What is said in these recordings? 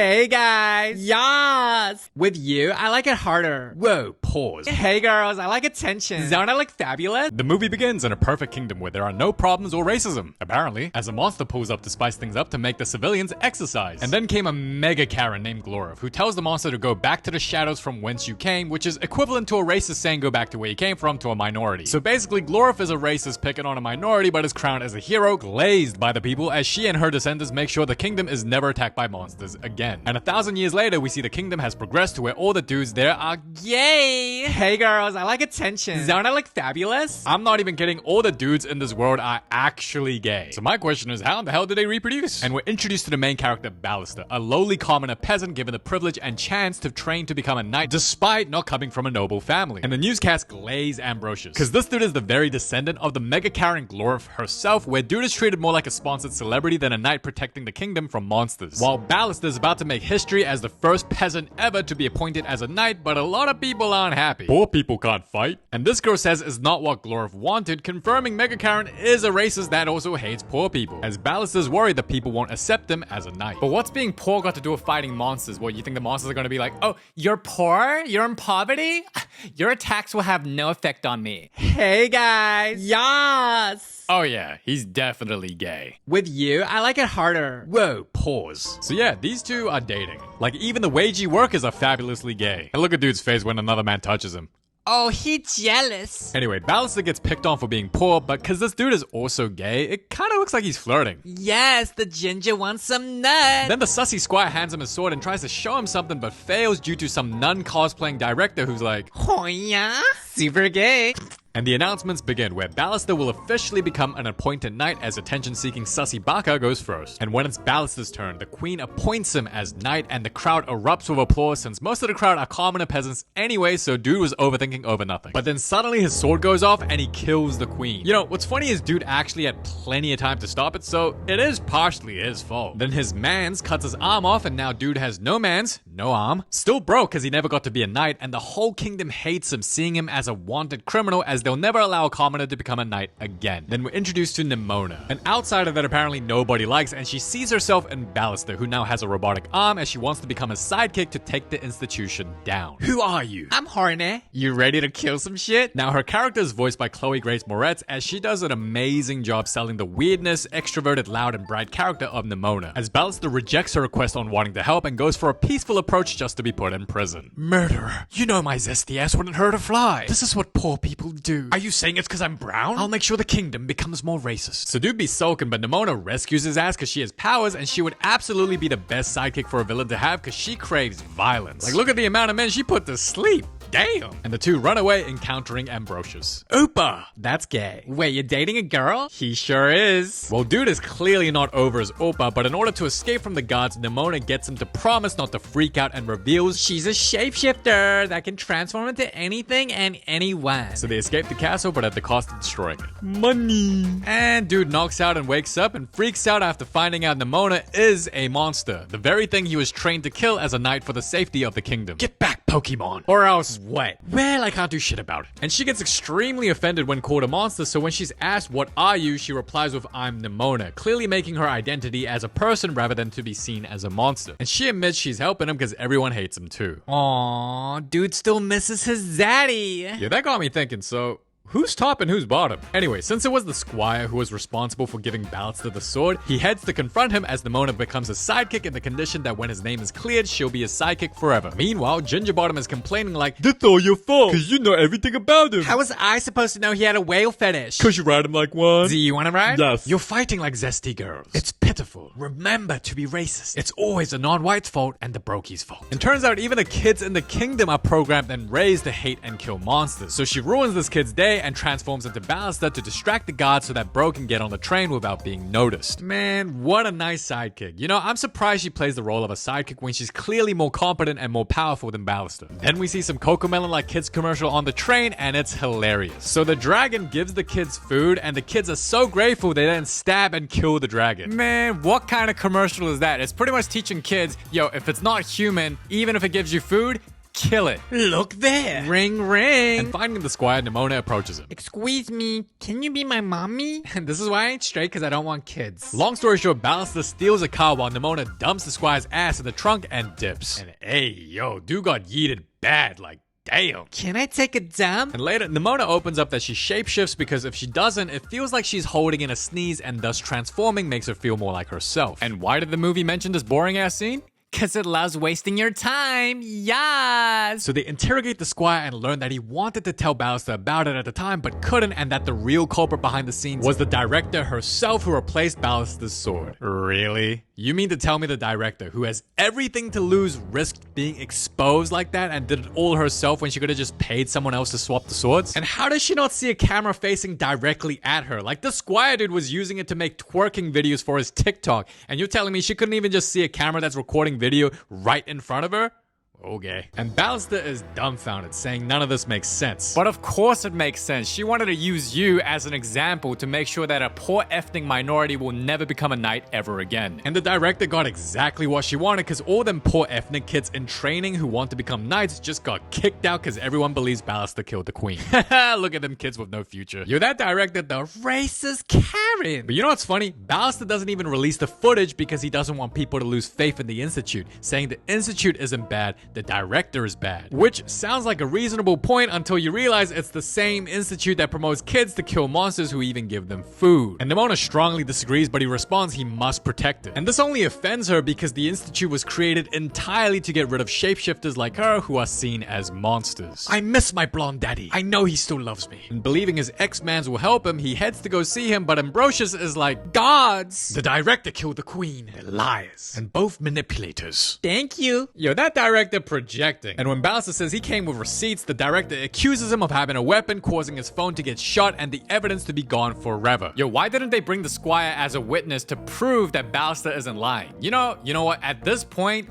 Hey guys! Yes! With you, I like it harder. Whoa, pause. Hey girls, I like attention. Don't I look fabulous? The movie begins in a perfect kingdom where there are no problems or racism, apparently, as a monster pulls up to spice things up to make the civilians exercise. And then came a mega Karen named Glorif, who tells the monster to go back to the shadows from whence you came, which is equivalent to a racist saying go back to where you came from to a minority. So basically, Glorif is a racist picking on a minority, but is crowned as a hero, glazed by the people, as she and her descendants make sure the kingdom is never attacked by monsters again. And 1,000 years later, we see the kingdom has progressed to where all the dudes there are gay. Hey girls, I like attention. Don't I look fabulous? I'm not even kidding, all the dudes in this world are actually gay. So my question is, how in the hell do they reproduce? And we're introduced to the main character, Ballister, a lowly commoner peasant given the privilege and chance to train to become a knight despite not coming from a noble family. And the newscast glaze Ambrosius, because this dude is the very descendant of the mega Karen Glorif herself, where dude is treated more like a sponsored celebrity than a knight protecting the kingdom from monsters. While Ballister is about to make history as the first peasant ever to be appointed as a knight, but a lot of people aren't happy. Poor people can't fight. And this girl says is not what Glorif wanted, confirming Mega Karen is a racist that also hates poor people, as Ballister's worried that people won't accept him as a knight. But what's being poor got to do with fighting monsters? What, you think the monsters are gonna be like, oh, you're poor? You're in poverty? Your attacks will have no effect on me. Hey guys! Yes! Oh yeah, he's definitely gay. With you, I like it harder. Whoa, pause. So yeah, these two are dating. Like, even the wagey workers are fabulously gay. And look at dude's face when another man touches him. Oh, he jealous. Anyway, Ballister gets picked on for being poor, but because this dude is also gay, it kind of looks like he's flirting. Yes, the ginger wants some nut. Then the sussy squire hands him his sword and tries to show him something, but fails due to some nun-cosplaying director who's like, oh yeah? Super gay. And the announcements begin, where Ballister will officially become an appointed knight as attention-seeking Sussy Baka goes first. And when it's Ballister's turn, the queen appoints him as knight, and the crowd erupts with applause since most of the crowd are commoner peasants anyway, so dude was overthinking over nothing. But then suddenly his sword goes off and he kills the queen. You know, what's funny is dude actually had plenty of time to stop it, so it is partially his fault. Then his mans cuts his arm off, and now dude has no mans, no arm, still broke because he never got to be a knight, and the whole kingdom hates him, seeing him as a wanted criminal, as they'll never allow a commoner to become a knight again. Then we're introduced to Nimona, an outsider that apparently nobody likes, and she sees herself in Ballister, who now has a robotic arm, as she wants to become a sidekick to take the institution down. Who are you? I'm horny. You ready to kill some shit? Now her character is voiced by Chloe Grace Moretz, as she does an amazing job selling the weirdness, extroverted, loud, and bright character of Nimona, as Ballister rejects her request on wanting to help and goes for a peaceful approach just to be put in prison. Murderer, you know my zesty ass wouldn't hurt a fly. This is what poor people do. Are you saying it's because I'm brown? I'll make sure the kingdom becomes more racist. So dude be sulking, but Nimona rescues his ass because she has powers, and she would absolutely be the best sidekick for a villain to have because she craves violence. Like, look at the amount of men she put to sleep. Damn. And the two run away, encountering Ambrosius. Oopa! That's gay. Wait, you're dating a girl? He sure is. Well, dude is clearly not over his Opa, but in order to escape from the gods, Nimona gets him to promise not to freak out and reveals she's a shapeshifter that can transform into anything and anyone. So they escape the castle, but at the cost of destroying it. Money. And dude knocks out and wakes up and freaks out after finding out Nimona is a monster. The very thing he was trained to kill as a knight for the safety of the kingdom. Get back, Pokemon. Or else what? Well, I can't do shit about it. And she gets extremely offended when called a monster, so when she's asked, what are you, she replies with, I'm Nimona, clearly making her identity as a person rather than to be seen as a monster. And she admits she's helping him because everyone hates him too. Aww, dude still misses his zaddy. Yeah, that got me thinking, so who's top and who's bottom? Anyway, since it was the squire who was responsible for giving Ballister the sword, he heads to confront him as Nimona becomes his sidekick in the condition that when his name is cleared, she'll be his sidekick forever. Meanwhile, Gingerbottom is complaining like, that's all your fault, cause you know everything about him. How was I supposed to know he had a whale fetish? Cause you ride him like one. Do you wanna ride? Yes. You're fighting like zesty girls. It's pitiful. Remember to be racist. It's always a non-white's fault and the brokie's fault. And turns out even the kids in the kingdom are programmed and raised to hate and kill monsters. So she ruins this kid's day and transforms into Ballister to distract the guards so that Bro can get on the train without being noticed. Man, what a nice sidekick. You know, I'm surprised she plays the role of a sidekick when she's clearly more competent and more powerful than Ballister. Then we see some Cocomelon like kids commercial on the train, and it's hilarious. So the dragon gives the kids food, and the kids are so grateful they then stab and kill the dragon. Man, what kind of commercial is that? It's pretty much teaching kids, yo, if it's not human, even if it gives you food, kill it. Look there. Ring, ring. And finding the squire, Nimona approaches him. Excuse me, can you be my mommy? And this is why I ain't straight, because I don't want kids. Long story short, Ballister steals a car while Nimona dumps the squire's ass in the trunk and dips. And hey, yo, dude got yeeted bad, like, damn. Can I take a dump? And later, Nimona opens up that she shapeshifts because if she doesn't, it feels like she's holding in a sneeze and thus transforming makes her feel more like herself. And why did the movie mention this boring ass scene? Cause it loves wasting your time, yes! So they interrogate the squire and learn that he wanted to tell Ballister about it at the time but couldn't, and that the real culprit behind the scenes was the director herself who replaced Ballister's sword. Really? You mean to tell me the director, who has everything to lose, risked being exposed like that and did it all herself when she could have just paid someone else to swap the swords? And how does she not see a camera facing directly at her? Like, the squire dude was using it to make twerking videos for his TikTok, and you're telling me she couldn't even just see a camera that's recording video right in front of her? Okay. And Ballister is dumbfounded, saying none of this makes sense. But of course it makes sense. She wanted to use you as an example to make sure that a poor effing minority will never become a knight ever again. And the director got exactly what she wanted, because all them poor ethnic kids in training who want to become knights just got kicked out because everyone believes Ballister killed the queen. Look at them kids with no future. Yo, that director, the racist Karen. But you know what's funny? Ballister doesn't even release the footage because he doesn't want people to lose faith in the Institute, saying the Institute isn't bad, the director is bad. Which sounds like a reasonable point until you realize it's the same institute that promotes kids to kill monsters who even give them food. And Nimona strongly disagrees, but he responds he must protect it. And this only offends her because the institute was created entirely to get rid of shapeshifters like her who are seen as monsters. I miss my blonde daddy. I know he still loves me. And believing his ex-mans will help him, he heads to go see him, but Ambrosius is like, gods! The director killed the queen. They're liars. And both manipulators. Thank you. Yo, that director projecting. And when Ballister says he came with receipts, the director accuses him of having a weapon, causing his phone to get shot and the evidence to be gone forever. Yo, why didn't they bring the squire as a witness to prove that Ballister isn't lying? You know what? At this point,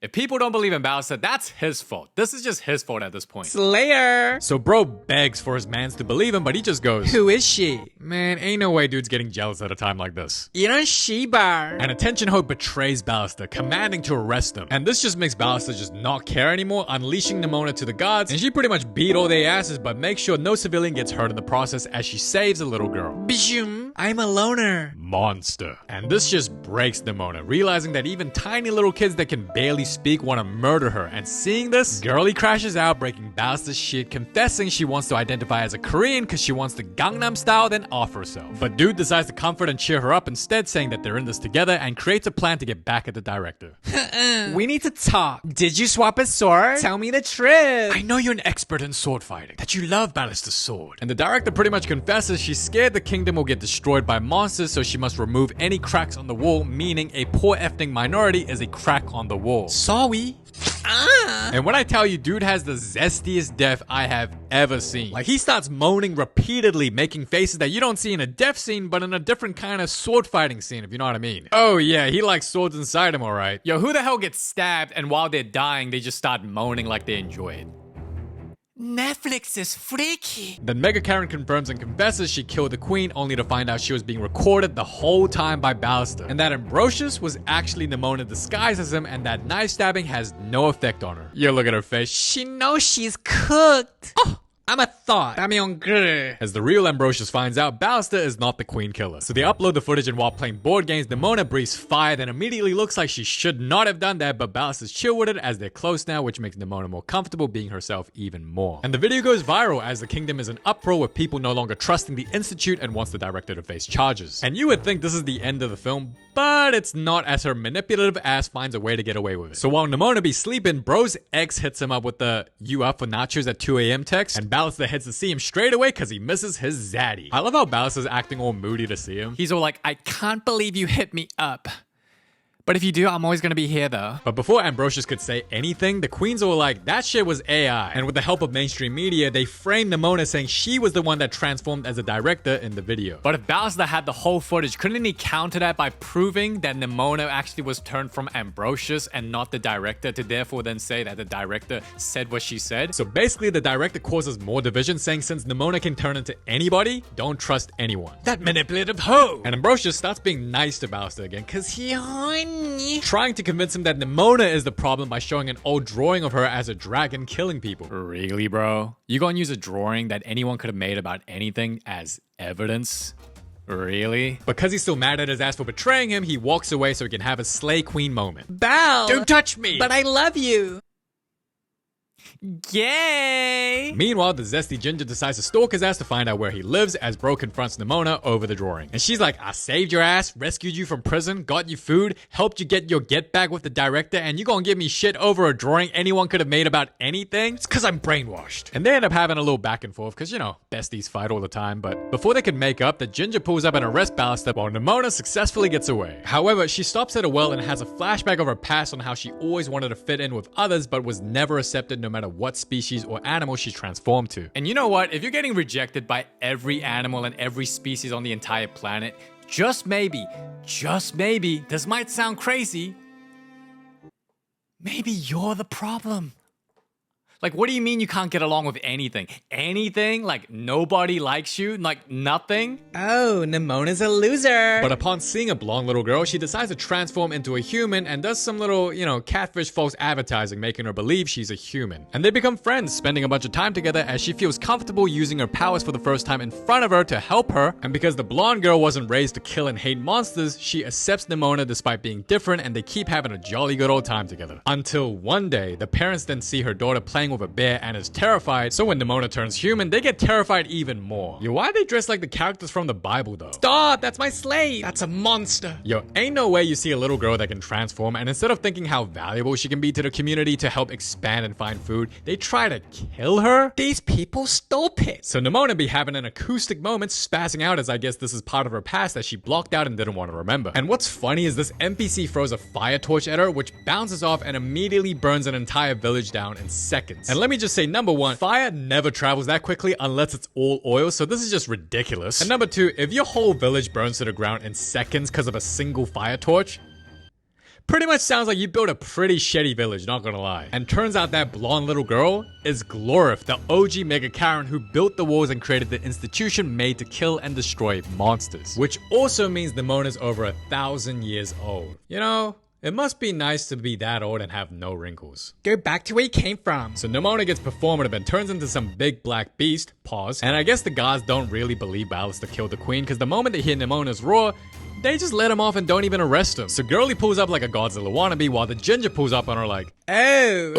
if people don't believe in Ballister, that's his fault. This is just his fault at this point. Slayer. So bro begs for his mans to believe him, but he just goes, Who is she? man, ain't no way dude's getting jealous at a time like this. You know, She-Bar. And Attention Hope betrays Ballister, commanding to arrest him. And this just makes Ballister just not care anymore, unleashing Nimona to the gods, and she pretty much beat all their asses, but makes sure no civilian gets hurt in the process as she saves a little girl. Bijum, I'm a loner. Monster. And this just breaks Nimona, realizing that even tiny little kids that can barely speak want to murder her, and seeing this, Girlie crashes out, breaking Ballister's shit, confessing she wants to identify as a Korean because she wants the Gangnam Style, then off herself. But dude decides to comfort and cheer her up instead, saying that they're in this together, and creates a plan to get back at the director. We need to talk. Did you swap a sword? Tell me the truth. I know you're an expert in sword fighting, that you love Ballister's sword. And the director pretty much confesses she's scared the kingdom will get destroyed by monsters, so she must remove any cracks on the wall, meaning a poor ethnic minority is a crack on the wall. Sorry. And when I tell you, dude has the zestiest death I have ever seen. Like, he starts moaning repeatedly, making faces that you don't see in a death scene, but in a different kind of sword fighting scene, if you know what I mean. Oh yeah, he likes swords inside him, alright. Yo, who the hell gets stabbed and while they're dying, they just start moaning like they enjoy it? Netflix is freaky. Then Mega Karen confirms and confesses she killed the queen, only to find out she was being recorded the whole time by Ballister, and that Ambrosius was actually Nimona disguised as him, and that knife stabbing has no effect on her. Yeah, look at her face. She knows she's cooked. Oh, I'm a thought. I'm hungry. As the real Ambrosius finds out, Ballister is not the queen killer. So they upload the footage, and while playing board games, Nimona breathes fire that immediately looks like she should not have done that, but Ballister's chill with it as they're close now, which makes Nimona more comfortable being herself even more. And the video goes viral as the kingdom is in uproar with people no longer trusting the institute and wants the director to face charges. And you would think this is the end of the film, but it's not, as her manipulative ass finds a way to get away with it. So while Nimona be sleeping, bro's ex hits him up with the "you up for nachos at 2 a.m. text, and Ballister heads to see him straight away because he misses his zaddy. I love how Ballister's acting all moody to see him. He's all like, I can't believe you hit me up. But if you do, I'm always gonna be here though. But before Ambrosius could say anything, the queens were like, that shit was AI. And with the help of mainstream media, they framed Nimona saying she was the one that transformed as a director in the video. But if Ballister had the whole footage, couldn't he counter that by proving that Nimona actually was turned from Ambrosius and not the director, to therefore then say that the director said what she said? So basically, the director causes more division, saying since Nimona can turn into anybody, don't trust anyone. That manipulative hoe! And Ambrosius starts being nice to Ballister again, cause he horny. trying to convince him that Nimona is the problem by showing an old drawing of her as a dragon killing people. Really, bro? You gonna use a drawing that anyone could have made about anything as evidence? Really? Because he's still mad at his ass for betraying him, he walks away so he can have a slay queen moment. Belle! Don't touch me! But I love you! Yay! Meanwhile, the zesty ginger decides to stalk his ass to find out where he lives as Bro confronts Nimona over the drawing. And she's like, I saved your ass, rescued you from prison, got you food, helped you get your get back with the director, and you gonna give me shit over a drawing anyone could have made about anything? It's cause I'm brainwashed. And they end up having a little back and forth cause, you know, besties fight all the time. But before they can make up, the ginger pulls up and arrests Ballister while Nimona successfully gets away. However, she stops at a well and has a flashback of her past on how she always wanted to fit in with others but was never accepted no matter what species or animal she's transformed to. And you know what? If you're getting rejected by every animal and every species on the entire planet, just maybe, this might sound crazy, maybe you're the problem. Like, what do you mean you can't get along with anything? Anything? Like, nobody likes you? Like, nothing? Oh, Nimona's a loser. But upon seeing a blonde little girl, she decides to transform into a human and does some little, catfish false advertising, making her believe she's a human. And they become friends, spending a bunch of time together as she feels comfortable using her powers for the first time in front of her to help her. And because the blonde girl wasn't raised to kill and hate monsters, she accepts Nimona despite being different, and they keep having a jolly good old time together. Until one day, the parents then see her daughter playing with a bear and is terrified, so when Nimona turns human, they get terrified even more. Yo, why are they dressed like the characters from the Bible though? Stop, that's my slave. That's a monster. Yo, ain't no way you see a little girl that can transform, and instead of thinking how valuable she can be to the community to help expand and find food, they try to kill her? These people stupid. So Nimona be having an acoustic moment, spazzing out as I guess this is part of her past that she blocked out and didn't want to remember. And what's funny is this NPC throws a fire torch at her, which bounces off and immediately burns an entire village down in seconds. And let me just say, number one, fire never travels that quickly unless it's all oil, so this is just ridiculous. And number two, if your whole village burns to the ground in seconds because of a single fire torch, pretty much sounds like you built a pretty shitty village, not gonna lie. And turns out that blonde little girl is Glorif, the OG Mega Karen who built the walls and created the institution made to kill and destroy monsters. Which also means Nimona's over 1,000 years old. You know, it must be nice to be that old and have no wrinkles. Go back to where you came from. So Nimona gets performative and turns into some big black beast, pause. And I guess the gods don't really believe Ballister killed the queen, because the moment they hear Nimona's roar, they just let him off and don't even arrest him. So Girly pulls up like a Godzilla wannabe while the ginger pulls up on her like, Oh.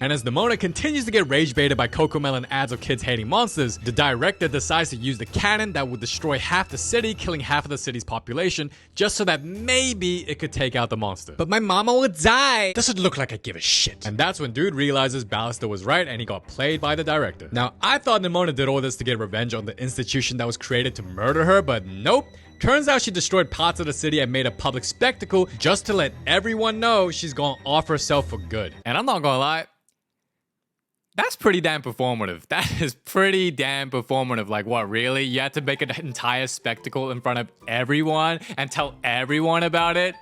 And as Nimona continues to get rage baited by Cocomelon ads of kids hating monsters, the director decides to use the cannon that would destroy half the city, killing half of the city's population, just so that maybe it could take out the monster. But my mama would die. Doesn't look like I give a shit. And that's when dude realizes Ballister was right and he got played by the director. Now, I thought Nimona did all this to get revenge on the institution that was created to murder her, but nope. Turns out she destroyed parts of the city and made a public spectacle just to let everyone know she's gonna off herself for good. And I'm not gonna lie, that's pretty damn performative. That is pretty damn performative. Like, what, really? You had to make an entire spectacle in front of everyone and tell everyone about it?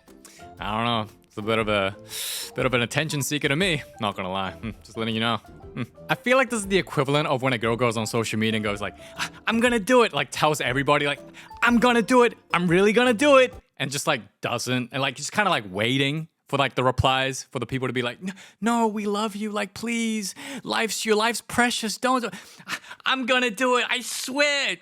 I don't know. It's a bit of an attention seeker to me. Not gonna lie. Just letting you know. I feel like this is the equivalent of when a girl goes on social media and goes like, I'm gonna do it. Like, tells everybody like, I'm gonna do it. I'm really gonna do it. And just like doesn't. And like, just kind of like waiting for like the replies for the people to be like, no, we love you, like, please, your life's precious, don't, I'm gonna do it, I swear.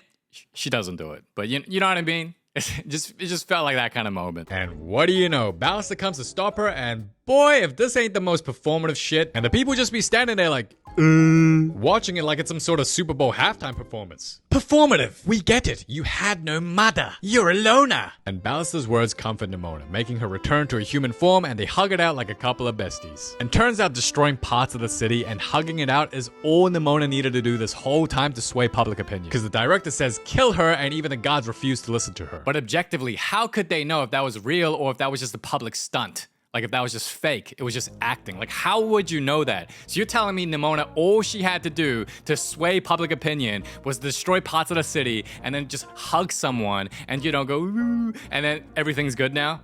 She doesn't do it, but you know what I mean? It just felt like that kind of moment. And what do you know, Ballister comes to stop her, and boy, if this ain't the most performative shit, and the people just be standing there like, watching it like it's some sort of Super Bowl halftime performance. Performative, we get it. You had no mother. You're a loner. And Ballister's words comfort Nimona, making her return to a human form, and they hug it out like a couple of besties. And turns out destroying parts of the city and hugging it out is all Nimona needed to do this whole time to sway public opinion. Because the director says kill her, and even the gods refuse to listen to her. But objectively, how could they know if that was real or if that was just a public stunt? Like, if that was just fake, it was just acting. Like, how would you know that? So you're telling me Nimona, all she had to do to sway public opinion was destroy parts of the city and then just hug someone and, you know, go, ooh, and then everything's good now?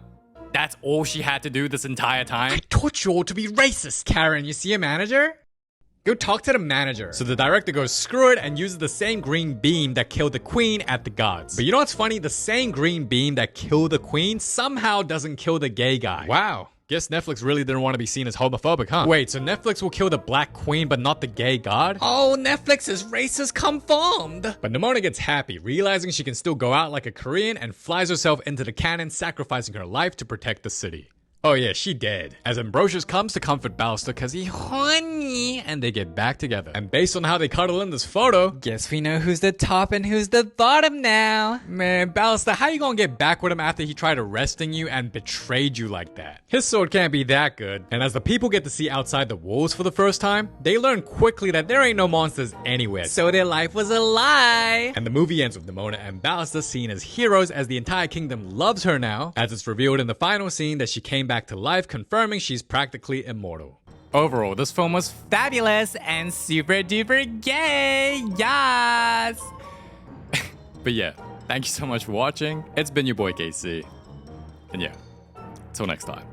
That's all she had to do this entire time? I taught you all to be racist, Karen. You see a manager? Go talk to the manager. So the director goes screw it and uses the same green beam that killed the queen at the gods. But you know what's funny? The same green beam that killed the queen somehow doesn't kill the gay guy. Wow. Guess Netflix really didn't want to be seen as homophobic, huh? Wait, so Netflix will kill the black queen but not the gay god? Oh, Netflix is racist confirmed. But Nimona gets happy, realizing she can still go out like a Korean and flies herself into the cannon, sacrificing her life to protect the city. Oh yeah, she dead. As Ambrosius comes to comfort Ballister cause he horny, and they get back together. And based on how they cuddle in this photo, Guess we know who's the top and who's the bottom now. man, Ballister, how you gonna get back with him after he tried arresting you and betrayed you like that? His sword can't be that good. And as the people get to see outside the walls for the first time, they learn quickly that there ain't no monsters anywhere. So their life was a lie. And the movie ends with Nimona and Ballister seen as heroes as the entire kingdom loves her now, as it's revealed in the final scene that she came back to life, confirming she's practically immortal. Overall, this film was fabulous and super duper gay. Yes! But yeah, thank you so much for watching. It's been your boy KC. And yeah, till next time.